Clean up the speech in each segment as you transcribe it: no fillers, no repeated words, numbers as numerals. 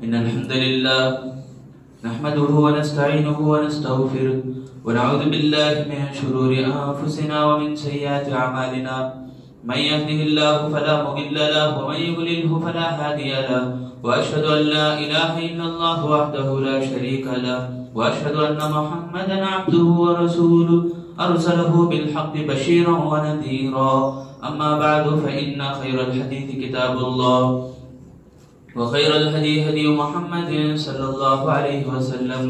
إن الحمد لله نحمده ونستعينه ونستغفره ونعوذ بالله من شرور أنفسنا ومن سيئات أعمالنا من يهده الله فلا مضل له ومن يضلله فلا هادي له وأشهد أن لا إله إلا الله وحده لا شريك له وأشهد أن محمدا عبده ورسوله أرسله بالحق بشيرا ونذيرا أما بعد فإن خير الحديث كتاب الله وخير الهدي هدي محمد صلى الله عليه وسلم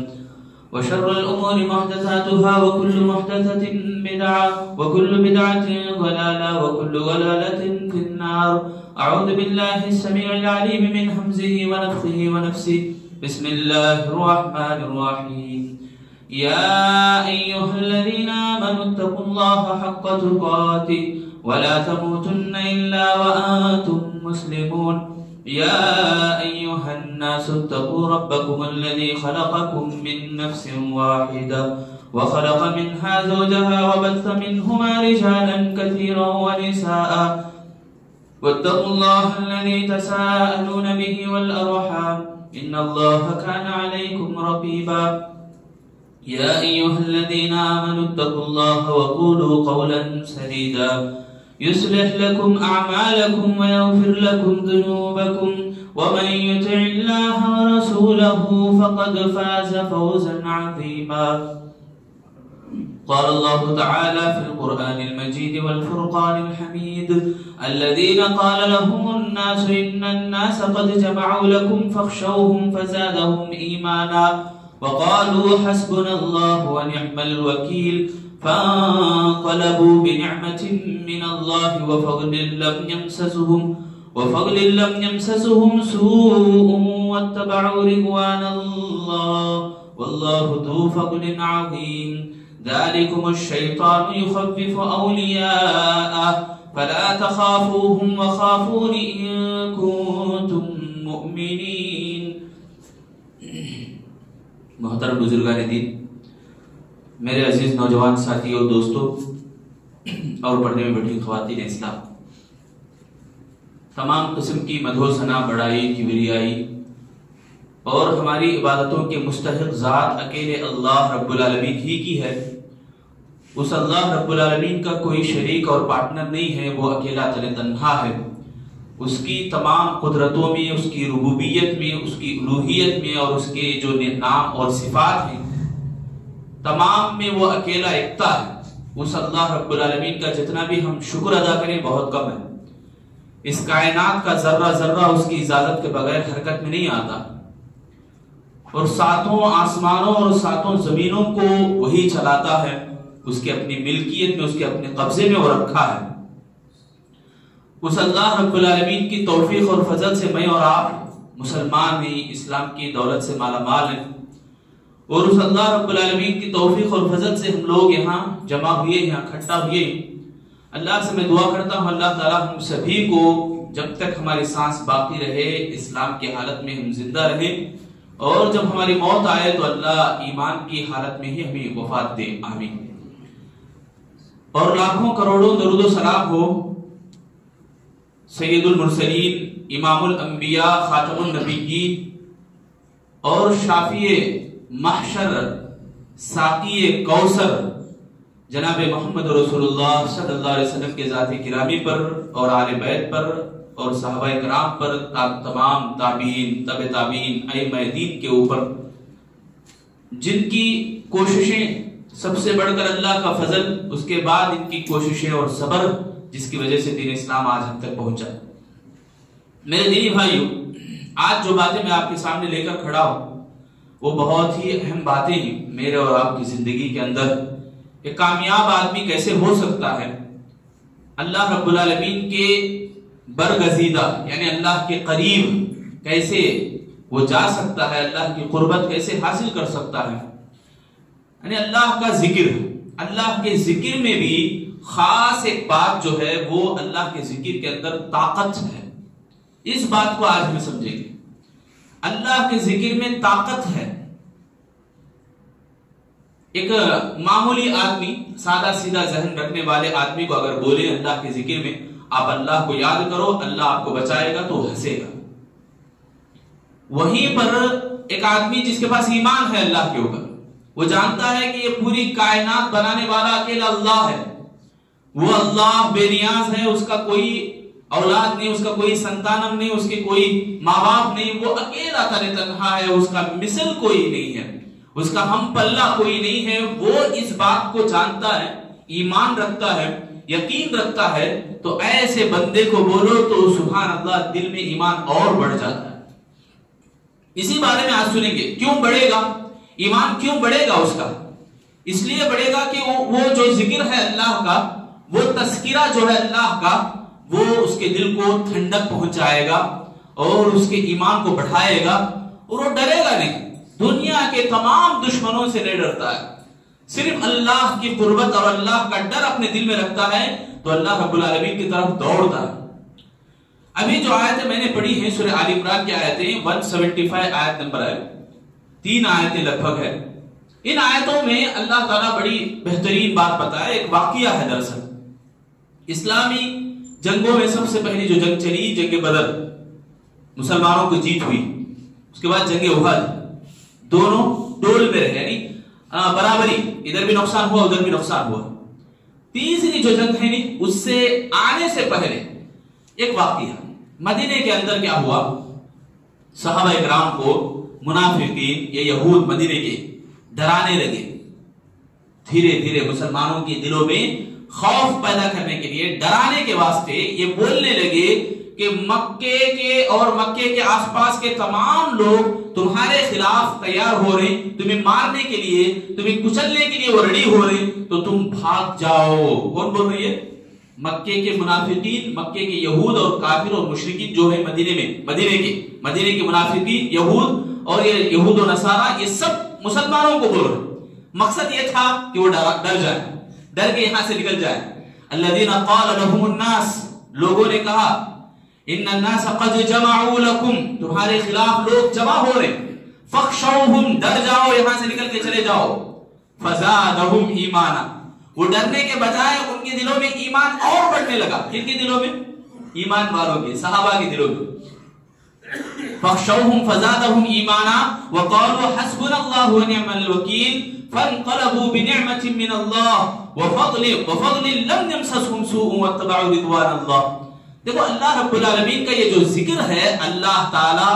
وشر الأمور محدثاتها وكل محدثة بدعة وكل بدعة ضلالة وكل ضلالة في النار. أعوذ بالله السميع العليم من همزه ونفخه ونفسه. بسم الله الرحمن الرحيم. يا أيها الذين آمنوا اتقوا الله حق تقاته ولا تموتن إلا وأنتم مسلمون. يا أيها الناس اتقوا ربكم الذي خلقكم من نفس واحدة وخلق منها زوجها وبث منهما رجالا كثيرا ونساء واتقوا الله الذي تساءلون به والأرحام إن الله كان عليكم رقيبا. يا أيها الذين آمنوا اتقوا الله وقولوا قولا سديدا يصلح لكم أعمالكم ويغفر لكم ذنوبكم ومن يطع الله ورسوله فقد فاز فوزا عظيما. قال الله تعالى في القرآن المجيد والفرقان الحميد الذين قال لهم الناس إن الناس قد جمعوا لكم فاخشوهم فزادهم إيمانا وقالوا حسبنا الله ونعم الوكيل فانقلبوا بنعمة من الله وفضل لم يمسسهم سوء واتبعوا رضوان الله والله ذو فضل عظيم. ذلكم الشيطان يخفف أولياءه فلا تخافوهم وخافون إن كنتم مؤمنين. محترم بزرگان دین، میرے عزیز نوجوان ساتھی اور دوستوں اور پڑھنے میں بیٹھی خواتین اسلام، تمام قسم کی مدح و ثنا، بڑائی، کبریائی اور ہماری عبادتوں کے مستحق ذات اکیلے اللہ رب العالمین ہی کی ہے. اس اللہ رب العالمین کا کوئی شریک اور پارٹنر نہیں ہے، وہ اکیلا تنہا ہے. اس کی تمام قدرتوں میں، اس کی ربوبیت میں، اس کی الوہیت میں اور اس کے جو نام اور صفات ہیں تمام میں وہ اکیلا یکتا ہے. اس اللہ رب العالمین کا جتنا بھی ہم شکر ادا کریں بہت کم ہے. اس کائنات کا ذرہ ذرہ اس کی اجازت کے بغیر حرکت میں نہیں آتا، اور ساتوں آسمانوں اور ساتوں زمینوں کو وہی چلاتا ہے. اس کے اپنی ملکیت میں، اس کے اپنے قبضے میں وہ رکھا ہے. اس اللہ رب العالمین کی توفیق اور فضل سے میں اور آپ مسلمان ہیں، اسلام کی دولت سے مالا مال ہیں، اور اس اللہ رب العالمین کی توفیق اور فضل سے ہم لوگ یہاں جمع ہوئے، یہاں اکٹھا ہوئے. اللہ سے میں دعا کرتا ہوں اللہ تعالیٰ ہم سبھی کو جب تک ہماری سانس باقی رہے اسلام کی حالت میں ہم زندہ رہیں، اور جب ہماری موت آئے تو اللہ ایمان کی حالت میں ہی ہمیں وفات دے. آمین. اور لاکھوں کروڑوں درود و سلام ہو سید المرسلین، امام الانبیاء، خاتم النبیین اور شافی محشر، ساقی کوثر جناب محمد رسول اللہ صلی اللہ علیہ وسلم کے ذات گرامی پر اور آل بیت پر اور صحابہ کرام پر، تمام تابعین، تبع تابعین، ائمہ دین کے اوپر جن کی کوششیں سب سے بڑھ کر اللہ کا فضل، اس کے بعد ان کی کوششیں اور صبر جس کی وجہ سے دین اسلام آج ہم تک پہنچا. میرے دینی بھائیوں، آج جو باتیں میں آپ کے سامنے لے کر کھڑا ہوں وہ بہت ہی اہم باتیں ہیں میرے اور آپ کی زندگی کے اندر. ایک کامیاب آدمی کیسے ہو سکتا ہے، اللہ رب العالمین کے برگزیدہ یعنی اللہ کے قریب کیسے وہ جا سکتا ہے، اللہ کی قربت کیسے حاصل کر سکتا ہے. یعنی اللہ کا ذکر، اللہ کے ذکر میں بھی خاص ایک بات جو ہے وہ اللہ کے ذکر کے اندر طاقت ہے. اس بات کو آج ہم سمجھیں گے. اللہ کے ذکر میں طاقت ہے. ایک معمولی آدمی، سادہ سیدھا ذہن رکھنے والے آدمی کو اگر بولے اللہ کے ذکر میں آپ اللہ کو یاد کرو، اللہ آپ کو بچائے گا، تو ہنسے گا. وہیں پر ایک آدمی جس کے پاس ایمان ہے اللہ کے اوپر، وہ جانتا ہے کہ یہ پوری کائنات بنانے والا اکیلا اللہ ہے، وہ اللہ بے نیاز ہے، اس کا کوئی اولاد نہیں، اس کا کوئی سنتانم نہیں، اس کے کوئی ماں باپ نہیں، وہ اکیلا تنہا ہے، اس کا مثل کوئی نہیں ہے، اس کا ہم پلہ کوئی نہیں ہے. وہ اس بات کو جانتا ہے، ایمان رکھتا ہے، یقین رکھتا ہے، تو ایسے بندے کو بولو تو سبحان اللہ دل میں ایمان اور بڑھ جاتا ہے. اسی بارے میں آج سنیں گے کیوں بڑھے گا ایمان، کیوں بڑھے گا اس کا. اس لیے بڑھے گا کہ وہ جو ذکر ہے اللہ کا، وہ تذکرہ جو ہے اللہ کا، وہ اس کے دل کو ٹھنڈک پہنچائے گا اور اس کے ایمان کو بڑھائے گا، اور وہ ڈرے گا نہیں. دنیا کے تمام دشمنوں سے نہیں ڈرتا ہے، صرف اللہ کی قربت اور اللہ کا ڈر اپنے دل میں رکھتا ہے تو اللہ رب العالمین کی طرف دوڑتا ہے. ابھی جو آیتیں میں نے پڑھی ہیں سورہ آل عمران کی آیتیں 175 آیت نمبر ہے، 3 آیتیں لگ بھگ ہے. ان آیتوں میں اللہ تعالیٰ بڑی بہترین بات بتایا. ایک واقعہ ہے دراصل اسلامی جنگوں میں سب سے پہلی جو جنگ چلی جنگ بدر، مسلمانوں کو جیت ہوئی. اس کے بعد جنگ احد، دونوں ڈول میں رہے، یعنی برابری، ادھر بھی نقصان ہوا ادھر بھی نقصان ہوا. تیسری جو جنگ ہے نہیں، اس سے آنے سے پہلے ایک واقعہ مدینے کے اندر کیا ہوا. صحابہ اکرام کو منافقین یا یہود مدینے کے ڈرانے لگے، دھیرے دھیرے مسلمانوں کے دلوں میں خوف پیدا کرنے کے لیے، ڈرانے کے واسطے یہ بولنے لگے کہ مکے کے اور مکے کے آس پاس کے تمام لوگ تمہارے خلاف تیار ہو رہے، تمہیں مارنے کے لیے، تمہیں کچلنے کے لیے وہ ریڈی ہو رہے، تو تم بھاگ جاؤ. کون بول رہی ہے؟ مکے کے منافقین، مکے کے یہود اور کافر اور مشرکین جو ہے مدینے کے منافقین، یہود اور یہ یہود و نصارہ، یہ سب مسلمانوں کو بول رہے. مقصد یہ تھا کہ وہ ڈر جائیں، ڈر کے یہاں سے نکل جائیں. الذین قال لهم الناس، لوگوں نے کہا ان الناس قد جمعوا لكم، تمہارے خلاف لوگ جمع ہو رہے، فخشوهم، ڈر جاؤ، یہاں سے نکل کے چلے جاؤ. فزادهم ایمانا، وہ ڈرنے کے بجائے ان کے دلوں میں ایمان اور بڑھنے لگا. کن کے دلوں میں؟ ایمان والوں کے، صحابہ کے دلوں میں. فخشوهم فزادهم ایمانا وقالوا حسبنا الله ونعم الوکیل فانقلبوا بنعمة من الله وفضل لم يمسسهم سوء واتبعوا رضوان الله. دیکھو اللہ رب العالمین کا یہ جو ذکر ہے، اللہ تعالی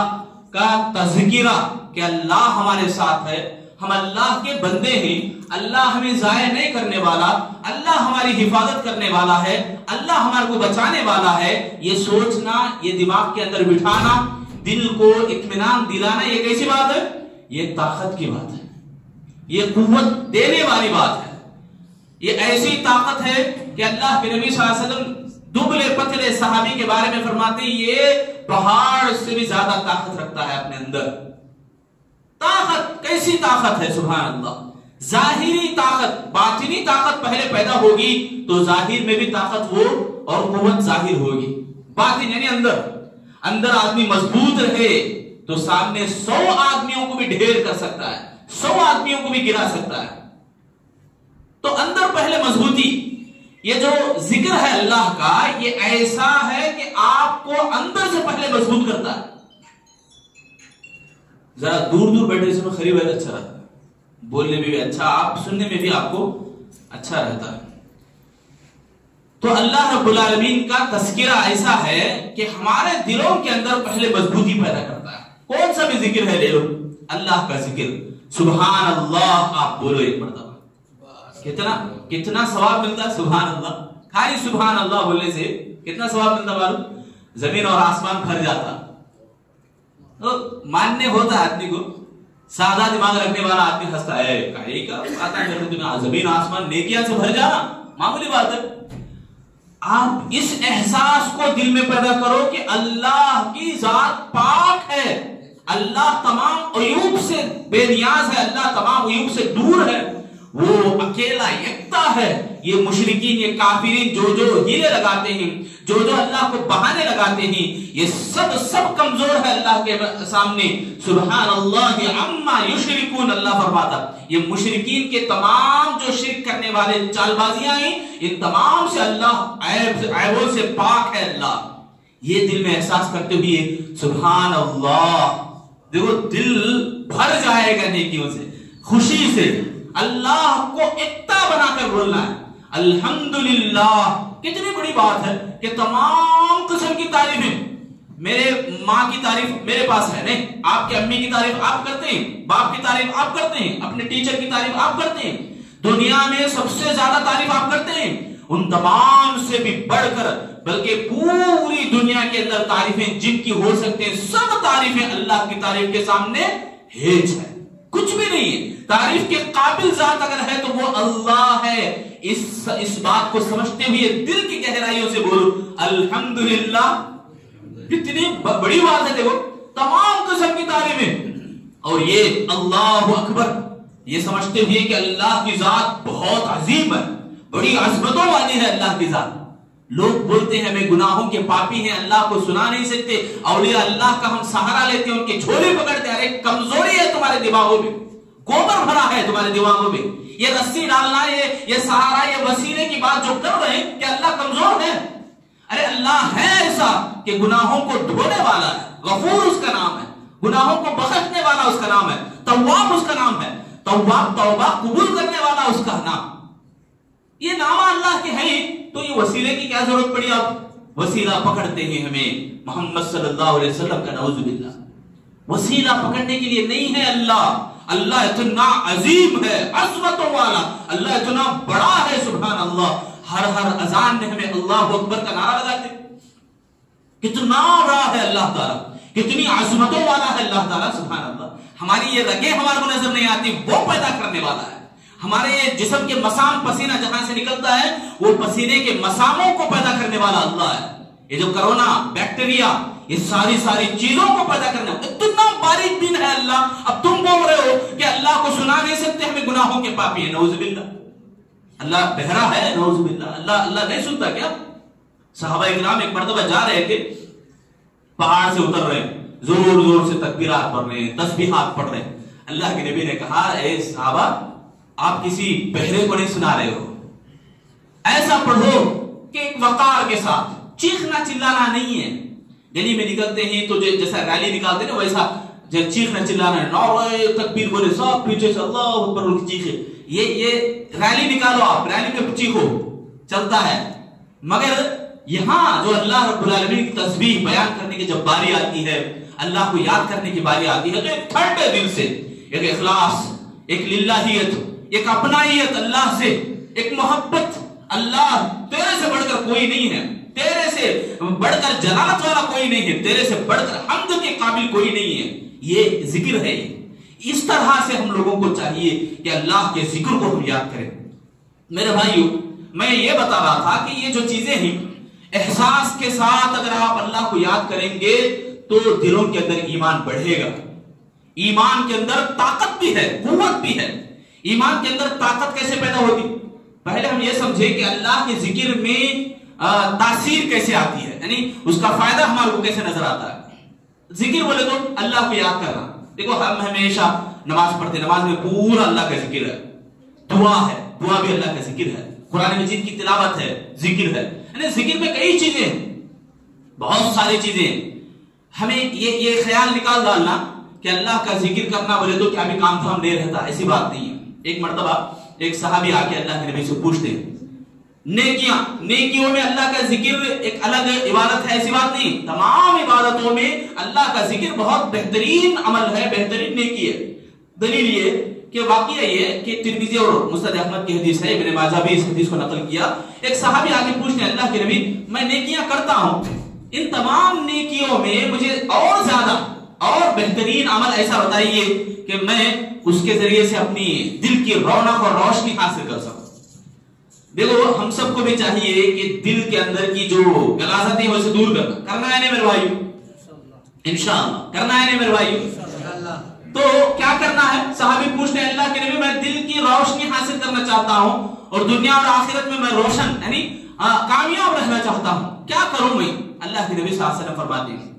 کا تذکرہ کہ اللہ ہمارے ساتھ ہے، ہم اللہ کے بندے ہیں، اللہ ہمیں ضائع نہیں کرنے والا، اللہ ہماری حفاظت کرنے والا ہے، اللہ ہمارے کو بچانے والا ہے. یہ سوچنا، یہ دماغ کے اندر بٹھانا، دل کو اطمینان دلانا، یہ کیسی بات ہے؟ یہ طاقت کی بات ہے، یہ قوت دینے والی بات ہے. یہ ایسی طاقت ہے کہ اللہ کے نبی صلی اللہ علیہ وسلم دبلے پتلے صحابی کے بارے میں فرماتے ہیں یہ پہاڑ سے بھی زیادہ طاقت رکھتا ہے اپنے اندر. طاقت کیسی طاقت ہے سبحان اللہ. ظاہری طاقت، باطنی طاقت پہلے پیدا ہوگی تو ظاہر میں بھی طاقت وہ اور قوت ظاہر ہوگی. باطن یعنی اندر آدمی مضبوط رہے تو سامنے 100 آدمیوں کو بھی ڈھیر کر سکتا ہے، 100 آدمیوں کو بھی گرا سکتا ہے. تو اندر پہلے مضبوطی. یہ جو ذکر ہے اللہ کا، یہ ایسا ہے کہ آپ کو اندر سے پہلے مضبوط کرتا ہے. ذرا دور بیٹھے اس میں قریب ہے اچھا رہتا ہے، بولنے میں بھی اچھا، آپ سننے میں بھی آپ کو اچھا رہتا ہے. تو اللہ رب العالمین کا تذکرہ ایسا ہے کہ ہمارے دلوں کے اندر پہلے مضبوطی پیدا کرتا ہے. کون سا بھی ذکر ہے لے لو، اللہ کا ذکر، سبحان اللہ آپ بولو ایک مرتبہ، کتنا ثواب ملتا ہے. سبحان اللہ، خالی سبحان اللہ بولنے سے کتنا ثواب ملتا معلوم؟ زمین اور آسمان بھر جاتا. تو ماننے ہوتا ہے آدمی کو، سادہ دماغ رکھنے والا آدمی ہنستا ہے، کہیں کا آتا ہے زمین آسمان نیکیاں سے بھر جانا معمولی بات ہے. آپ اس احساس کو دل میں پیدا کرو کہ اللہ کی ذات پاک ہے، اللہ تمام عیوب سے بے نیاز ہے، اللہ تمام عیوب سے دور ہے، وہ اکیلا یکتا ہے. یہ مشرکین، یہ کافرین جو ہیلے لگاتے ہیں، جو اللہ کو بہانے لگاتے ہیں، یہ سب کمزور ہے اللہ کے سامنے. سبحان اللہ عما یشرکون، اللہ فرماتا یہ مشرکین کے تمام جو شرک کرنے والے چال بازیاں ہیں، ان تمام سے اللہ عیبوں سے پاک ہے. اللہ یہ دل میں احساس کرتے ہوئے سبحان اللہ دیکھو دل بھر جائے گا نیکیوں سے، خوشی سے اللہ کو ایکتا بنا کر بولنا ہے الحمدللہ۔ کتنی بڑی بات ہے کہ تمام قسم کی تعریفیں، میرے ماں کی تعریف میرے پاس ہے نہیں، آپ کے امی کی تعریف آپ کرتے ہیں، باپ کی تعریف آپ کرتے ہیں، اپنے ٹیچر کی تعریف آپ کرتے ہیں، دنیا میں سب سے زیادہ تعریف آپ کرتے ہیں، ان تمام سے بھی بڑھ کر بلکہ پوری دنیا کے اندر تعریفیں جن کی ہو سکتے ہیں، سب تعریفیں اللہ کی تعریف کے سامنے ہیچ ہے، کچھ بھی نہیں ہے۔ تعریف کے قابل ذات اگر ہے تو وہ اللہ ہے۔ اس بات کو سمجھتے ہوئے دل کی گہرائیوں سے بولو الحمدللہ۔ کتنی بڑی بات ہے، دیکھو تمام قسم کی تعریفیں، اور یہ اللہ اکبر، یہ سمجھتے ہوئے کہ اللہ کی ذات بہت عظیم ہے، بڑی عظمتوں والی ہے اللہ کی ذات۔ لوگ بولتے ہیں ہمیں گناہوں کے پاپی ہیں، اللہ کو سنا نہیں سکتے، اولیاء اللہ کا ہم سہارا لیتے ہیں، ان کی جھولی پکڑتے ہیں۔ ارے کمزوری ہے تمہارے دماغوں میں، گوبر بھرا ہے تمہارے دماغوں میں، یہ رسی ڈالنا، یہ سہارا، یہ وسیلے کی بات جو کر رہے ہیں کہ اللہ کمزور ہے۔ ارے اللہ ہے ایسا کہ گناہوں کو دھونے والا ہے، غفور اس کا نام ہے، گناہوں کو بخشنے والا اس کا نام ہے، تواب اس کا نام ہے، تواب توبہ قبول کرنے والا اس کا نام۔ یہ نام اللہ کے ہیں تو یہ وسیلے کی کیا ضرورت پڑی؟ اب وسیلہ پکڑتے ہیں ہمیں محمد صلی اللہ علیہ وسلم کا، نعوذ باللہ۔ وسیلہ پکڑنے کے لیے نہیں ہے اللہ، اللہ اتنا عظیم ہے، عظمتوں والا، اللہ اتنا بڑا ہے، سبحان اللہ۔ ہر اذان میں ہمیں اللہ اکبر کا نعرہ لگاتے، کتنا بڑا ہے اللہ تعالیٰ، کتنی عظمتوں والا ہے اللہ تعالیٰ، سبحان اللہ۔ ہماری یہ رگیں ہمارے کو نظر نہیں آتی، وہ پیدا کرنے والا ہے۔ ہمارے جسم کے مسام، پسینہ جہاں سے نکلتا ہے وہ پسینے کے مساموں کو پیدا کرنے والا اللہ ہے۔ یہ جو کرونا، بیکٹیریا، یہ ساری چیزوں کو پیدا کرنے والا اتنا باریک بین ہے اللہ۔ اب تم بول رہے ہو کہ اللہ کو سنا نہیں سکتے، ہمیں گناہوں کے پاپی ہیں، نعوذ باللہ۔ اللہ بہرا ہے، نعوذ باللہ، اللہ نہیں سنتا کیا؟ صحابہ اکرام ایک مرتبہ جا رہے تھے، پہاڑ سے اتر رہے، زور سے تکبیرات پڑھ رہے ہیں، تسبیحات پڑھ رہے ہیں۔ اللہ کے نبی نے کہا اے صحابہ، آپ کسی بہرے کو نہیں سنا رہے ہو، ایسا پڑھو کہ ایک وقار کے ساتھ، چیخنا چلانا نہیں ہے۔ گلی میں نکلتے ہیں تو جیسا ریلی نکالتے ہیں ویسا چیخنا چلانا ہے، نعرہ تکبیر بولے، سب پیچھے سے اللہ اکبر چیخے، یہ ریلی نکالو، آپ ریلی میں چیخو، چلتا ہے۔ مگر یہاں جو اللہ رب العالمین کی تسبیح بیان کرنے کی جب باری آتی ہے، اللہ کو یاد کرنے کی باری آتی ہے، تو ایک ٹھنڈے دل سے، ایک اخلاص، ایک للہیت، ایک اپنائیت اللہ سے، ایک محبت، اللہ تیرے سے بڑھ کر کوئی نہیں ہے، تیرے سے بڑھ کر جلالت والا کوئی نہیں ہے، تیرے سے بڑھ کر حمد کے قابل کوئی نہیں ہے، یہ ذکر ہے۔ اس طرح سے ہم لوگوں کو چاہیے کہ اللہ کے ذکر کو ہم یاد کریں۔ میرے بھائیو، میں یہ بتا رہا تھا کہ یہ جو چیزیں ہیں، احساس کے ساتھ اگر آپ اللہ کو یاد کریں گے تو دلوں کے اندر ایمان بڑھے گا۔ ایمان کے اندر طاقت بھی ہے، قوت بھی ہے۔ ایمان کے اندر طاقت کیسے پیدا ہوتی؟ پہلے ہم یہ سمجھے کہ اللہ کے ذکر میں تاثیر کیسے آتی ہے، یعنی اس کا فائدہ ہمارے کو کیسے نظر آتا ہے۔ ذکر بولے تو اللہ کو یاد کرنا، دیکھو ہم ہمیشہ نماز پڑھتے، نماز میں پورا اللہ کا ذکر ہے، دعا ہے، دعا بھی اللہ کا ذکر ہے، قرآن مجید کی تلاوت ہے، ذکر ہے، یعنی ذکر میں کئی چیزیں ہیں، بہت ساری چیزیں ہیں۔ ہمیں یہ خیال نکال ڈالنا کہ اللہ کا ذکر کرنا بولے تو کیا بھی کام دھام نہیں رہتا، ایسی بات نہیں ہے۔ ایک مرتبہ ایک صحابی آ کے اللہ کے نبی سے پوچھتے ہیں، نیکیوں میں اللہ کا ذکر ایک الگ عبادت ہے، ایسی بات نہیں، تمام عبادتوں میں اللہ کا ذکر بہت بہترین عمل ہے، بہترین نیکی ہے۔ دلیل یہ کہ واقعہ یہ کہ ترمذی اور مسند احمد کی حدیث ہے، ابن ماجہ بھی اس حدیث کو نقل کیا۔ ایک صحابی آ کے پوچھتے ہیں اللہ کے نبی، میں نیکیاں کرتا ہوں، ان تمام نیکیوں میں مجھے اور زیادہ اور بہترین عمل ایسا بتائیے کہ میں اس کے ذریعے سے اپنی دل کی رونق اور روشنی حاصل کر سکوں۔ دیکھو ہم سب کو بھی چاہیے کہ دل کے اندر کی جو غلاظت ہے اسے دور کرنا ہے نہیں میرے بھائیو، انشاءاللہ کرنا ہے نہیں میرے بھائیو۔ تو کیا کرنا ہے؟ صحابی پوچھتے ہیں اللہ کے نبی، میں دل کی روشنی حاصل کرنا چاہتا ہوں اور دنیا اور آخرت میں روشن یعنی کامیاب رہنا چاہتا ہوں، کیا کروں میں؟ اللہ کے نبی صلی اللہ علیہ وسلم فرماتے ہیں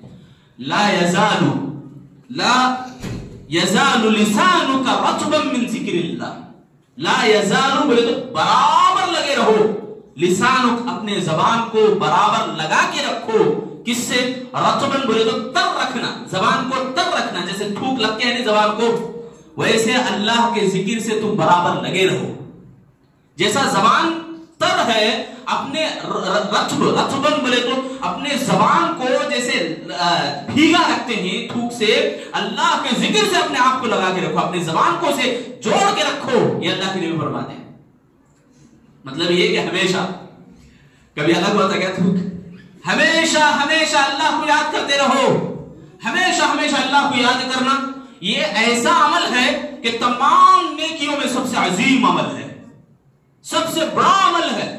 لا یزال لسانک رطبا من ذکر اللہ، لا یزال بولے تو برابر لگے رہو، لسانک اپنے زبان کو برابر لگا کے رکھو، کس سے؟ رطبن بولے تو تر رکھنا، زبان کو تر رکھنا، جیسے تھوک لگ کے ہے زبان کو، ویسے اللہ کے ذکر سے تم برابر لگے رہو. جیسا زبان تر ہے، اپنے رطبن بولے تو اپنے زبان کو جیسے بھیگا رکھتے ہیں تھوک سے، اللہ کے ذکر سے اپنے آپ کو لگا کے رکھو، اپنی زبان کو سے جوڑ کے رکھو. یہ اللہ کے نبی فرماتے ہیں. مطلب یہ کہ ہمیشہ، کبھی الگ ہوتا کیا تھوک، ہمیشہ ہمیشہ اللہ کو یاد کرتے رہو. ہمیشہ ہمیشہ اللہ کو یاد کرنا یہ ایسا عمل ہے کہ تمام نیکیوں میں سب سے عظیم عمل ہے، سب سے بڑا عمل ہے.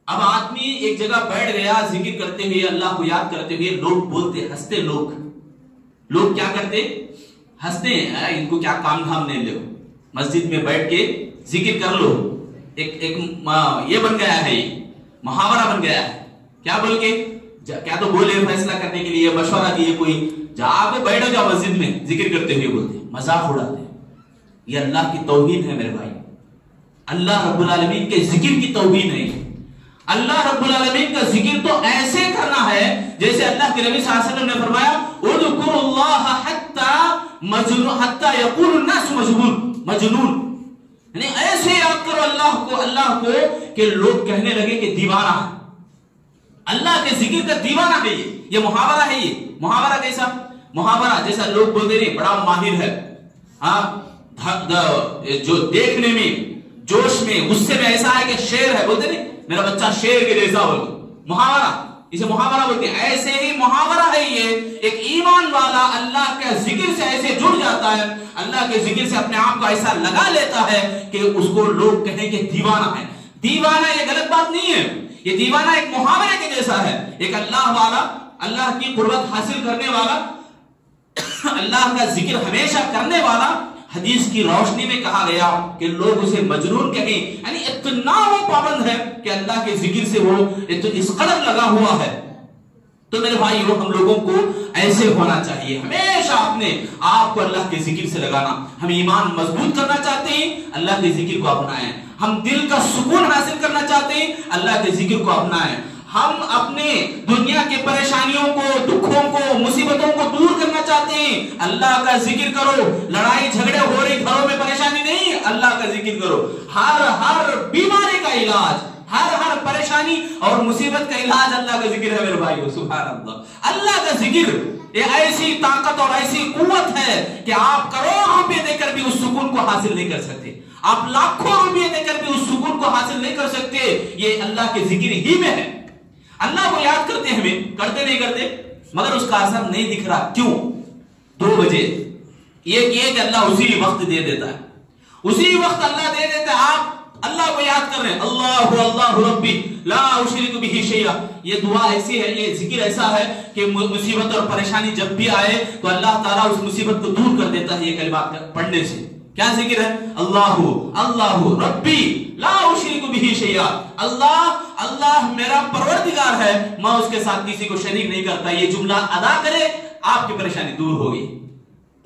اب آدمی ایک جگہ بیٹھ گیا ذکر کرتے ہوئے، اللہ کو یاد کرتے ہوئے، لوگ بولتے، ہنستے، لوگ کیا کرتے؟ ہنستے ہیں، ان کو کیا کام دھام نہیں لو، مسجد میں بیٹھ کے ذکر کر لو. ایک یہ بن گیا ہے، یہ محاورہ بن گیا ہے. کیا بول کے، کیا تو بولے فیصلہ کرنے کے لیے، مشورہ دیے، کوئی جا کے بیٹھو جاؤ مسجد میں ذکر کرتے ہوئے، بولتے مذاق اڑاتے. یہ اللہ کی توہین ہے میرے بھائی، اللہ رب العالمین کے ذکر کی توہین ہے. اللہ رب العالمین کا ذکر تو ایسے کرنا ہے جیسے اللہ کے نبی صلی اللہ علیہ وسلم نے فرمایا اذکروا اللہ حتی یقول الناس مجنون، یعنی ایسے یاد کرو اللہ کو کہ لوگ کہنے لگے کہ دیوانہ ہے. اللہ کے ذکر کا دیوانہ ہے. یہ محاورہ ہے. یہ محاورہ کیسا؟ محاورہ جیسا لوگ بولتے نہیں بڑا ماہر ہے، جو دیکھنے میں، جوش میں، غصے میں ایسا ہے کہ شیر ہے، بولتے نہیں میرا بچہ شیر کے جیسا ہو. محاورہ، اسے محاورہ بولتے ہیں. ایسے ہی محاورہ ہے یہ. ایک ایمان والا اللہ کے ذکر سے ایسے جڑ جاتا ہے، اللہ کے ذکر سے اپنے آپ کو ایسا لگا لیتا ہے کہ اس کو لوگ کہیں کہ دیوانہ ہے. دیوانہ یہ غلط بات نہیں ہے، یہ دیوانہ ایک محاورے کے جیسا ہے. ایک اللہ والا، اللہ کی قربت حاصل کرنے والا، اللہ کا ذکر ہمیشہ کرنے والا، حدیث کی روشنی میں کہا گیا کہ لوگ اسے مجنون کہیں، یعنی اتنا وہ پابند ہے کہ اللہ کے ذکر سے وہ اس قدر لگا ہوا ہے. تو میرے بھائیو، ہم لوگوں کو ایسے ہونا چاہیے، ہمیشہ اپنے آپ کو اللہ کے ذکر سے لگانا. ہم ایمان مضبوط کرنا چاہتے ہیں، اللہ کے ذکر کو اپنائیں. ہم دل کا سکون حاصل کرنا چاہتے ہیں، اللہ کے ذکر کو اپنائیں. ہم اپنے دنیا کے پریشانیوں کو، دکھوں کو، مصیبتوں کو دور کرنا چاہتے ہیں، اللہ کا ذکر کرو. لڑائی جھگڑے ہو رہی گھروں میں، پریشانی نہیں، اللہ کا ذکر کرو. ہر بیماری کا علاج، ہر پریشانی اور مصیبت کا علاج اللہ کا ذکر ہے میرے بھائیو. سبحان اللہ. اللہ کا ذکر یہ ایسی طاقت اور ایسی قوت ہے کہ آپ کروڑوں روپے دے کر بھی اس سکون کو حاصل نہیں کر سکتے، آپ لاکھوں روپے دے کر بھی اس سکون کو حاصل نہیں کر سکتے. یہ اللہ کے ذکر ہی میں ہے. اللہ کو یاد کرتے ہیں، ہمیں کرتے نہیں کرتے، مگر اس کا اثر نہیں دکھ رہا. کیوں؟ دو وجہ. ایک یہ کہ اللہ اسی وقت دے دیتا ہے، اسی وقت اللہ دے دیتا ہے. آپ اللہ کو یاد کر رہے ہیں، اللہ ربی لا اشرک بہ شیئا. یہ دعا ایسی ہے، یہ ذکر ایسا ہے کہ مصیبت اور پریشانی جب بھی آئے تو اللہ تعالیٰ اس مصیبت کو دور کر دیتا ہے یہ کلمات پڑھنے سے. کیا ذکر ہے؟ اللہ ربی لا اشرک بہ شیئا. اللہ میرا پروردگار ہے، میں اس کے ساتھ کسی کو شریک نہیں کرتا. یہ جملہ ادا کرے، آپ کی پریشانی دور ہوگی.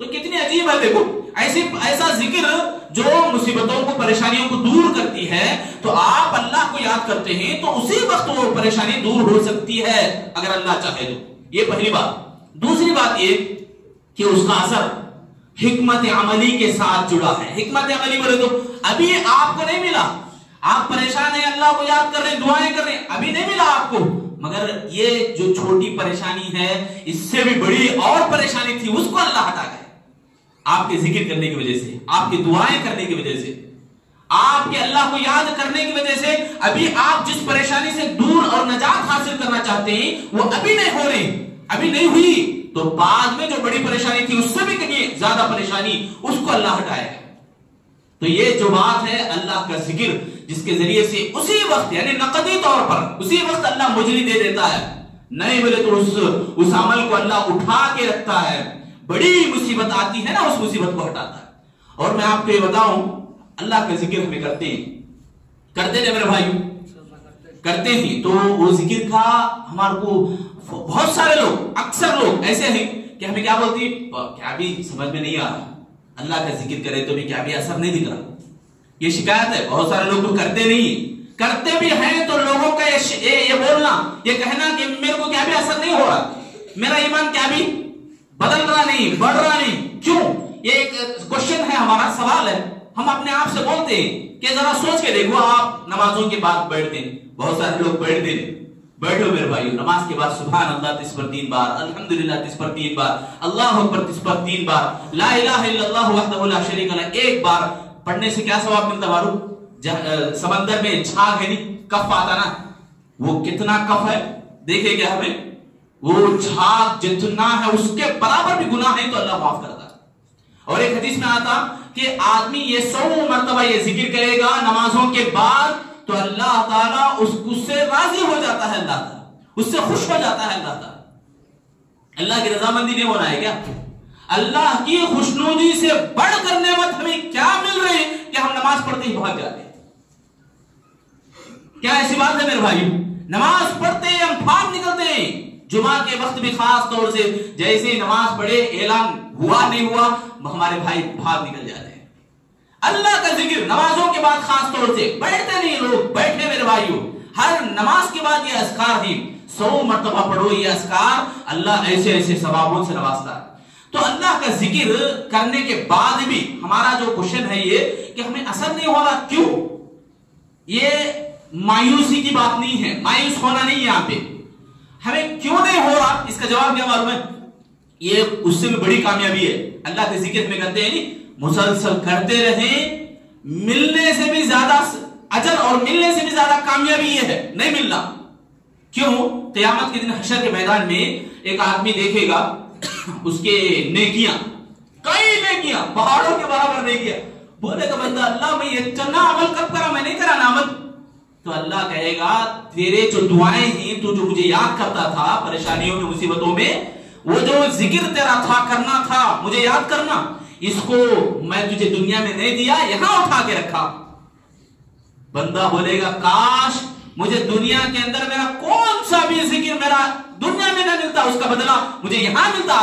تو کتنی عجیب ہے. دیکھو ایسا ذکر جو مصیبتوں کو، پریشانیوں کو دور کرتی ہے. تو آپ اللہ کو یاد کرتے ہیں تو اسی وقت وہ پریشانی دور ہو سکتی ہے اگر اللہ چاہے تو. یہ پہلی بات. دوسری بات یہ کہ اس کا اثر حکمت عملی کے ساتھ جڑا ہے. حکمت عملی بولے تو ابھی آپ کو نہیں ملا، آپ پریشان ہیں، اللہ کو یاد کر رہے ہیں، دعائیں کر رہے ہیں، ابھی نہیں ملا آپ کو، مگر یہ جو چھوٹی پریشانی ہے اس سے بھی بڑی اور پریشانی تھی، اس کو اللہ ہٹا گئے. آپ کے ذکر کرنے کی وجہ سے، آپ کی دعائیں کرنے کی وجہ سے، آپ کے اللہ کو یاد کرنے کی وجہ سے ابھی آپ جس پریشانی سے دور اور نجات حاصل کرنا چاہتے ہیں وہ ابھی نہیں ہو رہی، ابھی نہیں ہوئی، تو بعد میں جو بڑی پریشانی تھی اس سے بھی کہیں زیادہ پریشانی، اس کو اللہ ہٹائے. تو یہ جو بات ہے اللہ کا ذکر، جس کے ذریعے سے اسی وقت، یعنی نقدی طور پر اسی وقت اللہ مجری دے دیتا ہے. نہیں بولے تو اس عمل کو اللہ اٹھا کے رکھتا ہے. بڑی مصیبت آتی ہے نا، اس مصیبت کو ہٹاتا ہے. اور میں آپ کو یہ بتاؤں، اللہ کا ذکر ہمیں کرتے ہیں میرے بھائیو، کرتے ہیں تو وہ ذکر کا ہمارے کو بہت سارے لوگ، اکثر لوگ ایسے ہیں کہ ہمیں کیا بولتی، کیا بھی سمجھ میں نہیں آ رہا، اللہ کا ذکر کرے تو بھی کیا بھی اثر نہیں دکھ رہا. یہ شکایت ہے. بہت سارے لوگ تو کرتے نہیں، کرتے بھی ہیں تو لوگوں کا یہ بولنا، یہ کہنا کہ میرے کو کیا بھی اثر نہیں ہو رہا، میرا ایمان کیا بھی بدل رہا نہیں، بڑھ رہا نہیں، کیوں؟ یہ ایک کوشچن ہے، ہمارا سوال ہے، ہم اپنے آپ سے بولتے ہیں کہ ذرا سوچ کے دیکھو، آپ نمازوں کے بعد بیٹھتے ہیں، بہت سارے لوگ بیٹھتے ہیں، بیٹھو میرے بھائیو، نماز کے بعد سبحان اللہ 30 پر 3 بار، الحمدللہ 30 پر 3 بار، اللہ اکبر 30 پر 3 بار، لا الہ الا اللہ وحدہ لا شریک لہ 1 بار پڑھنے سے کیا ثواب ملتا مارو؟ سمندر میں جھاگ ہے نہیں، کف آتا نا، وہ کتنا کف ہے دیکھے گا ہمیں، وہ جھاگ جتنا ہے اس کے برابر بھی گناہ ہے تو اللہ معاف کرتا ہے۔ اور ایک حدیث میں آتا کہ آدمی یہ 100 مرتبہ یہ ذکر کرے گا نمازوں کے بعد تو اللہ تعالیٰ اس سے راضی ہو جاتا ہے، اللہ تعالیٰ اس سے خوش ہو جاتا ہے، اللہ تعالیٰ۔ اللہ کی رضامندی نہیں ہونا ہے کیا؟ اللہ کی خوشنودی سے بڑھ کر نعمت ہمیں کیا مل رہی ہے کہ ہم نماز پڑھتے ہی بھاگ جاتے ہیں؟ کیا ایسی بات ہے میرے بھائی؟ نماز پڑھتے ہی ہم بھاگ نکلتے ہیں، جمعہ کے وقت بھی خاص طور سے جیسے ہی نماز پڑھے اعلان ہوا نہیں ہوا ہمارے بھائی بھاگ نکل جاتے ہیں۔ اللہ کا ذکر نمازوں کے بعد خاص طور سے بیٹھتے نہیں لوگ، بیٹھے میرے بھائیوں، ہر نماز کے بعد یہ اذکار ہی 100 مرتبہ پڑھو، یہ اذکار اللہ ایسے ایسے ثوابوں سے نوازتا ہے۔ تو اللہ کا ذکر کرنے کے بعد بھی ہمارا جو کوشچن ہے یہ کہ ہمیں اثر نہیں ہو رہا، کیوں؟ یہ مایوسی کی بات نہیں ہے، مایوس ہونا نہیں ہے، یہاں پہ ہمیں کیوں نہیں ہو رہا اس کا جواب کیا معلوم ہے؟ یہ اس سے بھی بڑی کامیابی ہے، اللہ کے ذکر میں کرتے ہیں مسلسل کرتے رہیں، ملنے سے بھی زیادہ اجر اور ملنے سے بھی زیادہ کامیابی یہ ہے، نہیں ملنا۔ کیوں؟ قیامت کے دن حشر کے میدان میں ایک آدمی دیکھے گا اس کے نیکیاں، کئی نیکیاں، پہاڑوں کے برابر نیکیاں، بولے گا بندہ اللہ میں یہ چنا عمل کب کرا، میں نہیں کرا نا عمل، تو اللہ کہے گا تیرے جو دعائیں ہیں تو جو مجھے یاد کرتا تھا پریشانیوں میں مصیبتوں میں، وہ جو ذکر تیرا تھا کرنا تھا مجھے یاد کرنا، اس کو میں تجھے دنیا میں نہیں دیا، یہاں اٹھا کے رکھا۔ بندہ بولے گا کاش مجھے دنیا کے اندر میرا کون سا بھی ذکر میرا دنیا میں نہ ملتا، اس کا بدلہ مجھے یہاں ملتا،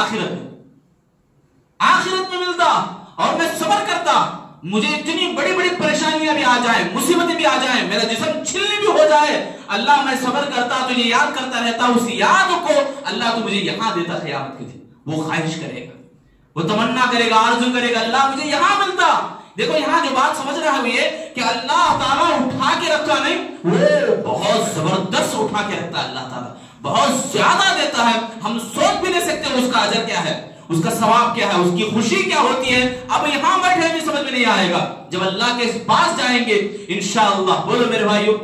آخرت میں ملتا، اور میں صبر کرتا، مجھے اتنی بڑی بڑی پریشانیاں بھی آ جائیں، مصیبتیں بھی آ جائیں، میرا جسم چھلنی بھی ہو جائے، اللہ میں صبر کرتا، تجھے یاد کرتا رہتا، اس یاد کو اللہ تو مجھے یہاں دیتا قیامت کے دن۔ وہ خواہش کرے گا، وہ تمنا کرے گا، آرزو کرے گا اللہ مجھے یہاں ملتا۔ دیکھو یہاں جو بات سمجھ رہا ہے یہ کہ اللہ تعالیٰ اٹھا کے رکھا نہیں، وہ بہت زبردست اٹھا کے رکھتا ہے، اللہ تعالیٰ بہت زیادہ دیتا ہے، ہم سوچ بھی نہیں سکتے اس کا اجر کیا ہے، اس کا ثواب کیا ہے، اس کی خوشی کیا ہوتی ہے، اب یہاں بیٹھے بھی سمجھ میں نہیں آئے گا، جب اللہ کے پاس جائیں گے انشاءاللہ، بولو میرے بھائیو،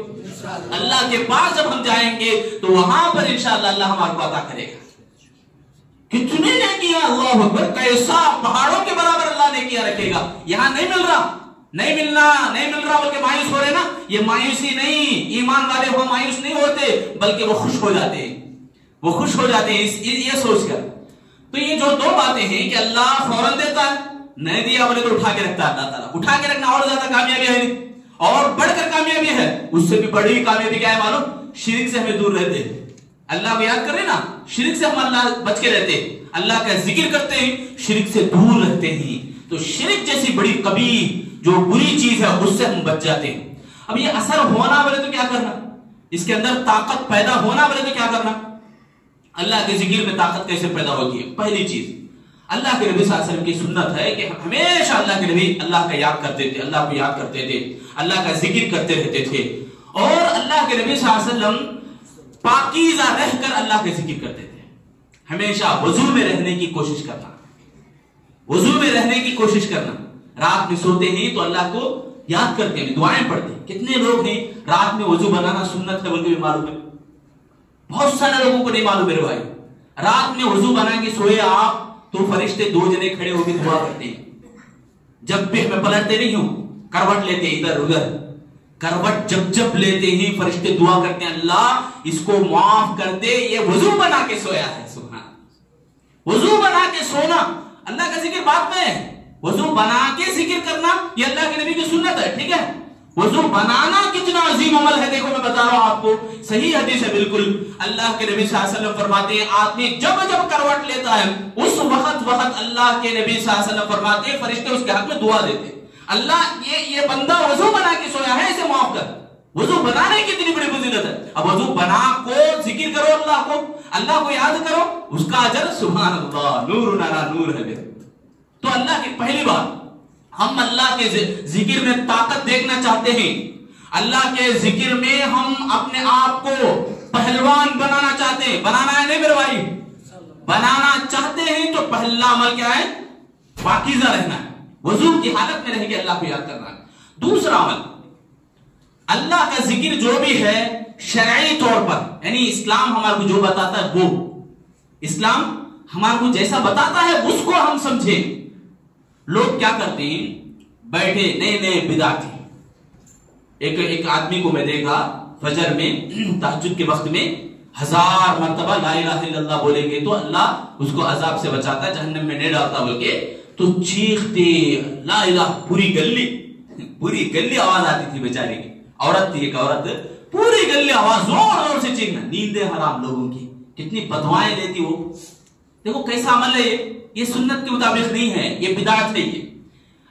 اللہ کے پاس جب ہم جائیں گے تو وہاں پر انشاءاللہ اللہ ہمارے کو عطا کرے گا۔ کتنے نے کیا، اللہ اکبر، کیسا پہاڑوں کے برابر اللہ نے کیا رکھے گا، یہاں نہیں مل رہا، نہیں مل رہا بلکہ مایوس ہو رہے نا، یہ مایوسی نہیں، ایمان والے ہو مایوس نہیں ہوتے بلکہ وہ خوش ہو جاتے ہیں، وہ خوش ہو جاتے ہیں یہ سوچ کر۔ تو یہ جو دو باتیں ہیں کہ اللہ فوراً دیتا ہے، نہیں دیا بولے تو اٹھا کے رکھتا ہے، اللہ تعالیٰ اٹھا کے رکھنا اور زیادہ کامیابی ہے، اور بڑھ کر کامیابی ہے، اس سے بھی بڑی کامیابی کیا ہے معلوم؟ شرک سے ہمیں دور رہتے ہیں، اللہ کو یاد کریں نا، شرک سے ہم اللہ بچ کے رہتے ہیں، اللہ کا ذکر کرتے ہیں، شرک سے دور رہتے ہیں، تو شرک جیسی بڑی قبیح جو بری چیز ہے اس سے ہم بچ جاتے ہیں۔ اب یہ اثر ہونا بولے تو کیا کرنا، اس کے اندر طاقت پیدا ہونا بولے تو کیا کرنا؟ اللہ کے ذکر میں طاقت کیسے پیدا ہوتی ہے؟ پہلی چیز اللہ کے نبی صلی اللہ علیہ وسلم کی سنت ہے کہ ہمیشہ اللہ کے نبی اللہ کا یاد کرتے تھے، اللہ کو یاد کرتے تھے، اللہ کا ذکر کرتے رہتے تھے، اور اللہ کے نبی صلی اللہ علیہ وسلم پاکیزہ رہ کر اللہ کے ذکر کرتے تھے، ہمیشہ وضو میں رہنے کی کوشش کرنا، وضو میں رہنے کی کوشش کرنا، رات میں سوتے ہیں تو اللہ کو یاد کرتے ہیں، دعائیں پڑھتے ہیں۔ کتنے لوگ ہیں رات میں وضو بنانا سنت ہے بلکہ بھی معلوم ہے، بہت سارے لوگوں کو نہیں معلوم میرے بھائی، رات میں وضو بنا کے سوئے آپ تو فرشتے 2 جنے کھڑے ہو کے دعا کرتے ہیں، جب بھی ہمیں پلٹتے نہیں ہوں، کروٹ لیتے ہیں ادھر ادھر، کروٹ جب لیتے ہیں فرشتے دعا کرتے ہیں اللہ اس کو معاف کر دے، یہ وضو بنا کے سویا ہے، سبحان، وضو بنا کے سونا، اللہ کا ذکر بعد میں ہے، وضو بنا کے ذکر کرنا یہ اللہ کے نبی کی سنت ہے، ٹھیک ہے؟ وضو بنانا کتنا عظیم عمل ہے، دیکھو میں بتا رہا ہوں آپ کو، صحیح حدیث ہے بالکل، اللہ کے نبی صلی اللہ علیہ وسلم فرماتے ہیں آدمی جب کروٹ لیتا ہے اس وقت اللہ کے نبی صلی اللہ علیہ وسلم فرماتے ہیں فرشتے اس کے حق میں دعا دیتے ہیں، اللہ یہ بندہ وضو بنا کے سویا ہے، اسے معاف کر، وضو بنانے کی اتنی بڑی فضیلت ہے. اب وضو بنا کو ذکر کرو اللہ کو یاد کرو, اس کا اجر سبحان اللہ نور علی نور ہے. تو اللہ کی پہلی بات, ہم اللہ کے ذکر میں طاقت دیکھنا چاہتے ہیں, اللہ کے ذکر میں ہم اپنے آپ کو پہلوان بنانا چاہتے ہیں. بنانا ہے نہیں میرے بھائی, بنانا چاہتے ہیں تو پہلا عمل کیا ہے؟ پاکیزہ رہنا ہے, وضو کی حالت میں رہ کے اللہ کو یاد کرنا ہے. دوسرا عمل, اللہ کا ذکر جو بھی ہے شرعی طور پر, یعنی اسلام ہمارے کو جو بتاتا ہے وہ, اسلام ہمارے کو جیسا بتاتا ہے اس کو ہم سمجھیں. لوگ کیا کرتے ہیں, بیٹھے نئے نئے بدعتی, ایک آدمی کو میں دیکھا فجر میں تہجد کے وقت میں 1000 مرتبہ لا الہ الا اللہ بولیں گے تو اللہ اس کو عذاب سے بچاتا ہے, جہنم میں نہیں ڈالتا بول کے. تو چیختے لا الہ, پوری گلی آواز آتی تھی بیچاری کی. عورت تھی ایک عورت, پوری گلی آواز زور زور سے چیخنا. نیندیں حرام لوگوں کی, کتنی بدوائیں دیتی وہ. دیکھو کیسا عمل ہے یہ سنت کے مطابق نہیں ہے, یہ بدعت ہے. یہ